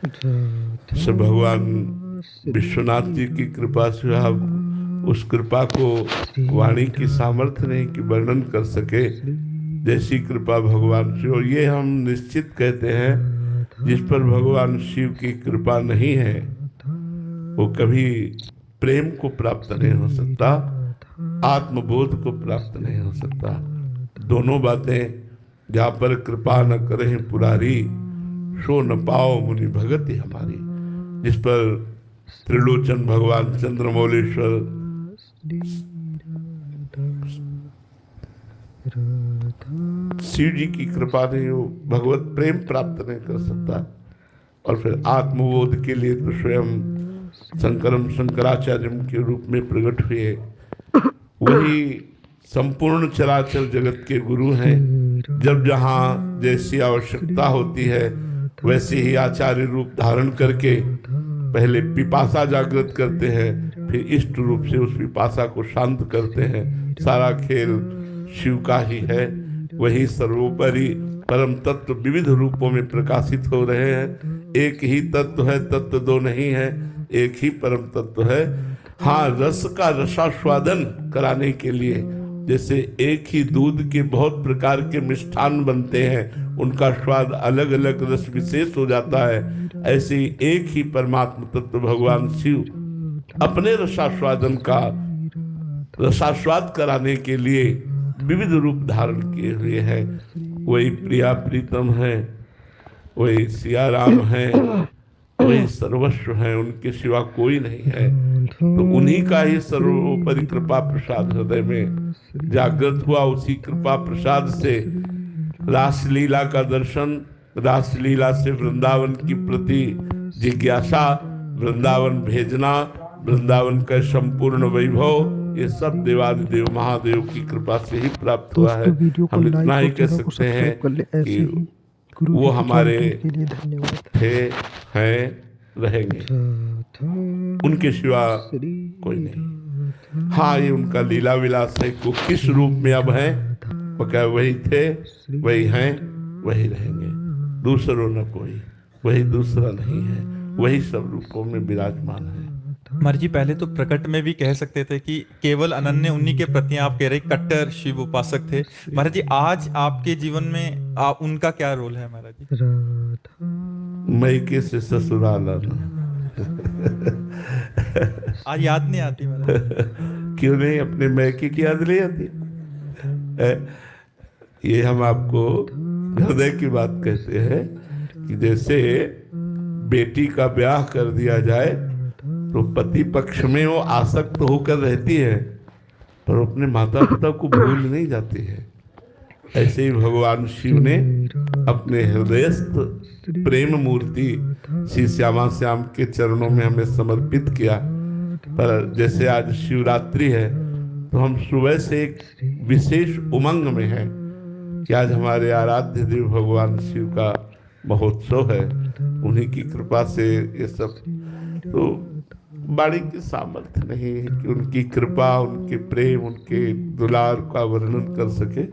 से भगवान विश्वनाथ जी की कृपा से आप उस कृपा को वाणी की सामर्थ्य नहीं कि वर्णन कर सके, जैसी कृपा भगवान से। और ये हम निश्चित कहते हैं, जिस पर भगवान शिव की कृपा नहीं है वो कभी प्रेम को प्राप्त नहीं हो सकता, आत्मबोध को प्राप्त नहीं हो सकता। दोनों बातें, जहाँ पर कृपा न करें पुरारी, सो न पाओ मुनि भगति हमारी। जिस पर त्रिलोचन भगवान चंद्रमौलेश्वर शिव जी की कृपा नहीं हो, भगवत प्रेम प्राप्त नहीं कर सकता। और फिर आत्मबोध के लिए तो स्वयं शंकराचार्य के रूप में प्रकट हुए, वही संपूर्ण चराचर जगत के गुरु हैं। जब जहाँ जैसी आवश्यकता होती है वैसे ही आचार्य रूप धारण करके पहले पिपासा जागृत करते हैं, फिर इष्ट रूप से उस पिपासा को शांत करते हैं। सारा खेल शिव का ही है। वही सर्वोपरि परम तत्व विविध रूपों में प्रकाशित हो रहे हैं। एक ही तत्व है, तत्व दो नहीं है, एक ही परम तत्व है। हाँ, रस का रसास्वादन कराने के लिए, जैसे एक ही दूध के बहुत प्रकार के मिष्ठान बनते हैं, उनका स्वाद अलग अलग रस विशेष हो जाता है, ऐसे ही एक ही परमात्मा तत्व भगवान शिव अपने रसास्वादन का रसास्वाद कराने के लिए विविध रूप धारण किए हुए हैं। वही प्रिया प्रीतम है, वही सिया राम है, वही सर्वस्व है, उनके सिवा कोई नहीं है। तो उन्हीं का ही सर्वोपरि कृपा प्रसाद हृदय में जागृत हुआ। उसी कृपा प्रसाद से रासलीला का दर्शन, रासलीला से वृंदावन की प्रति जिज्ञासा, वृंदावन भेजना, वृंदावन का संपूर्ण वैभव, ये सब देवादिदेव महादेव की कृपा से ही प्राप्त हुआ है। हम इतना ही कह सकते हैं कि वो हमारे थे, हैं, रहेंगे, उनके सिवा कोई नहीं। हाँ, ये उनका लीला विलास है को किस रूप में अब है, वो क्या वही थे, वही हैं, वही रहेंगे, दूसरों न कोई, वही दूसरा नहीं है, वही सब रूपों में विराजमान है। महाराज जी, पहले तो प्रकट में भी कह सकते थे कि केवल अनन्य उन्हीं के प्रति आप कह रहे कट्टर शिव उपासक थे। महाराज जी, आज आपके जीवन में उनका क्या रोल है महाराज जी? मैके से ससुराल आना आज याद नहीं आती महाराज? क्यों नहीं, अपने मैके की याद नहीं आती? ये हम आपको हृदय की बात कहते हैं कि जैसे बेटी का ब्याह कर दिया जाए तो पति पक्ष में वो आसक्त होकर रहती है, पर अपने माता पिता को भूल नहीं जाती है। ऐसे ही भगवान शिव ने अपने हृदयस्थ प्रेम मूर्ति श्री श्यामा श्याम के चरणों में हमें समर्पित किया। पर जैसे आज शिवरात्रि है तो हम सुबह से एक विशेष उमंग में हैं कि आज हमारे आराध्य देव भगवान शिव का महोत्सव है। उन्हीं की कृपा से ये सब, तो बाणी की सामर्थ्य नहीं है कि उनकी कृपा, उनके प्रेम, उनके दुलार का वर्णन कर सके।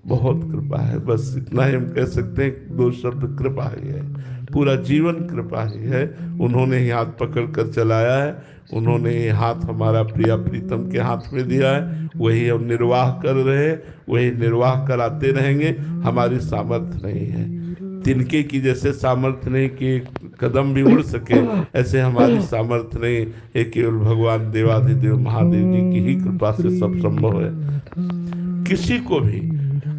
बहुत कृपा है, बस इतना ही हम कह सकते हैं। दो शब्द कृपा ही है, पूरा जीवन कृपा ही है। उन्होंने ही हाथ पकड़ कर चलाया है, उन्होंने ही हाथ हमारा प्रिया प्रीतम के हाथ में दिया है, वही हम निर्वाह कर रहे हैं, वही निर्वाह कराते रहेंगे। हमारी सामर्थ्य नहीं है, तिनके की जैसे सामर्थ्य नहीं कि एक कदम भी उड़ सके, ऐसे हमारी सामर्थ्य नहीं है। केवल भगवान देवाधिदेव महादेव जी की ही कृपा से सब संभव है। किसी को भी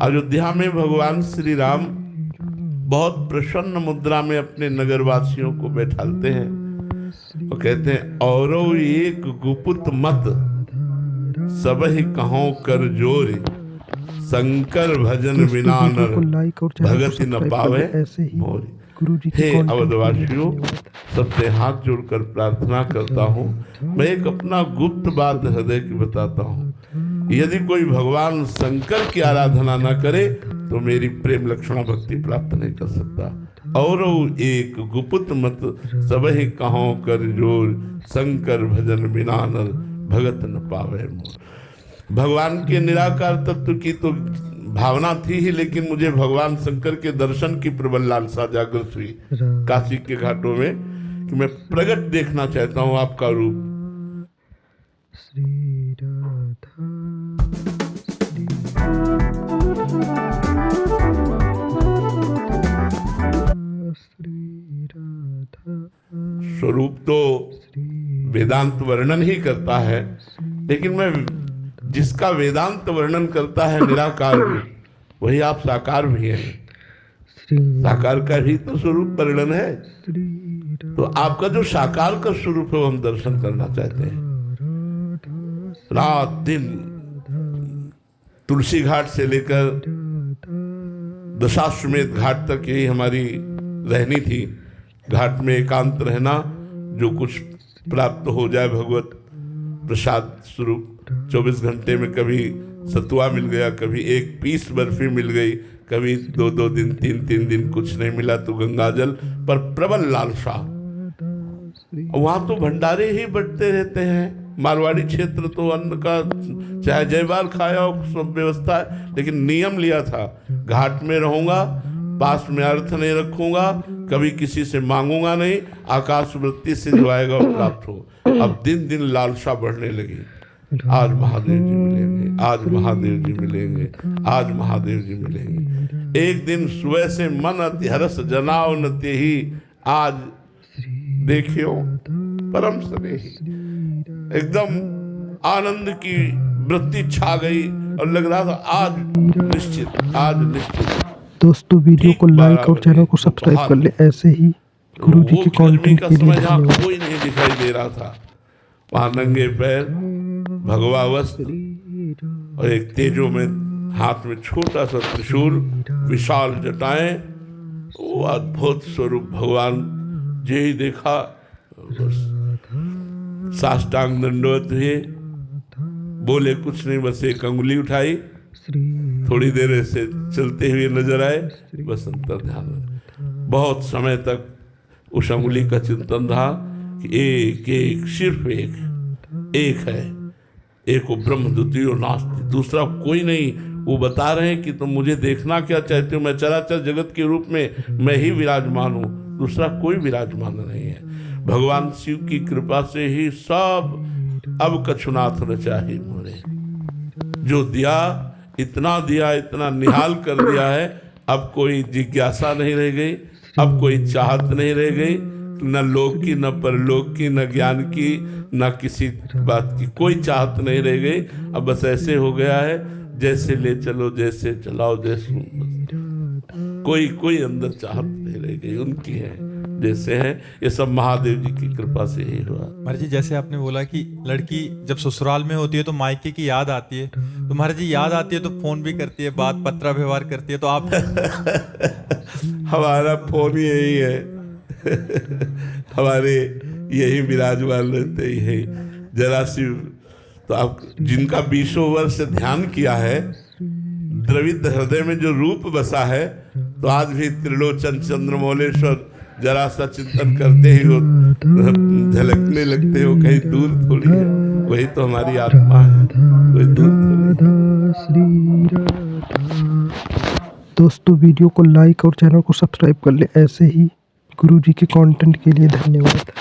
अयोध्या में भगवान श्री राम बहुत प्रसन्न मुद्रा में अपने नगरवासियों को बैठालते हैं और कहते हैं, औरो एक गुपुत मत सबहि कहो कर जोरी, शंकर भजन बिना नर भगति न पावे मोरी। हे अवधवासियों, सबसे हाथ जोड़कर प्रार्थना करता हूँ। मैं एक अपना गुप्त बात हृदय की बताता हूँ। यदि कोई भगवान शंकर की आराधना न करे तो मेरी प्रेम लक्षणा भक्ति प्राप्त नहीं कर सकता। और एक गुप्त मत सबहि कहो कर जोर, शंकर भजन बिना नर भगत न पावे मोर। भगवान के निराकार तत्व की तो भावना थी ही, लेकिन मुझे भगवान शंकर के दर्शन की प्रबल लालसा जागृत हुई काशी के घाटों में कि मैं प्रगट देखना चाहता हूँ आपका रूप। श्री राधा श्री राधा स्वरूप तो वेदांत वर्णन ही करता है, लेकिन मैं जिसका वेदांत वर्णन करता है निराकार रूप, वही आप साकार भी हैं। साकार का ही तो स्वरूप वर्णन है। तो आपका जो साकार का स्वरूप है वो हम दर्शन करना चाहते हैं। रात दिन तुलसी घाट से लेकर दशाश्वमेध घाट तक यही हमारी रहनी थी। घाट में एकांत रहना, जो कुछ प्राप्त हो जाए भगवत प्रसाद स्वरूप। 24 घंटे में कभी सतुआ मिल गया, कभी एक पीस बर्फी मिल गई, कभी 2-2 दिन 3-3 दिन कुछ नहीं मिला तो गंगाजल पर प्रबल लालसा। वहां तो भंडारे ही बंटते रहते हैं। मारवाड़ी क्षेत्र तो अन्न का चाहे जय बार खाया हो, सब व्यवस्था है, लेकिन नियम लिया था घाट में रहूंगा, पास में अर्थ नहीं रखूंगा, कभी किसी से मांगूंगा नहीं, आकाश वृत्ति से जो आएगा वो प्राप्त हो। अब दिन दिन लालसा बढ़ने लगी। आज महादेव जी मिलेंगे, आज महादेव जी मिलेंगे, आज महादेव जी मिलेंगे। एक दिन सुबह से मन अति हरस जनाव न तेहि, आज देखियो परम स्नेही। एकदम आनंद की वृत्ति छा गई और लग रहा था आज निश्चित, आज निश्चित। दोस्तों वीडियो को लाइक और चैनल को सब्सक्राइब कर ले, ऐसे ही गुरु जी के कंटेंट के लिए धन्यवाद। कोई नहीं दिखाई दे रहा था। वहां नंगे पैर, भगवा वस्त्र और एक तेजो में हाथ में छोटा सा त्रिशूल, विशाल जटाएं, वो अद्भुत स्वरूप भगवान जे ही देखा साष्टांग दंडवत हुए, बोले कुछ नहीं, बस एक अंगुली उठाई, थोड़ी देर ऐसे चलते हुए नजर आए, बस अंतर ध्यान में। बहुत समय तक उस अंगुली का चिंतन रहा कि एक एक सिर्फ एक है, एक वो ब्रह्म द्वितीयो नास्ति, दूसरा कोई नहीं। वो बता रहे हैं कि तुम मुझे देखना क्या चाहते हो, मैं चराचर जगत के रूप में मैं ही विराजमान हूँ, दूसरा कोई विराजमान नहीं है। भगवान शिव की कृपा से ही सब अब कछुनाथ न चाहे मोरे। जो दिया इतना निहाल कर दिया है, अब कोई जिज्ञासा नहीं रह गई, अब कोई चाहत नहीं रह गई, न लोक की, न परलोक की, न ज्ञान की, न किसी बात की कोई चाहत नहीं रह गई। अब बस ऐसे हो गया है जैसे ले चलो, जैसे चलाओ, जैसे कोई अंदर चाहत नहीं रह गई, उनकी है जैसे है। ये सब महादेव जी की कृपा से ही हुआ। महाराज जी जैसे आपने बोला कि लड़की जब ससुराल में होती है तो मायके की याद आती है, तो महाराज जी याद आती है तो फोन भी करती है, बात पत्र व्यवहार करती है, तो आप हमारा फोन यही है हमारे यही विराजमान रहते ही है। जरा शिव तो आप जिनका 20 वर्ष ध्यान किया है, द्रविड़ हृदय में जो रूप बसा है, तो आज भी त्रिलोचन चंद्रमौलेश्वर जरा सा चिंतन करते ही वो झलकने लगते हो, कहीं दूर थोड़ी है, वही तो हमारी आत्मा है, कोई दूर थोड़ी। दोस्तों वीडियो को लाइक और चैनल को सब्सक्राइब कर ले, ऐसे ही गुरु जी के कंटेंट के लिए धन्यवाद।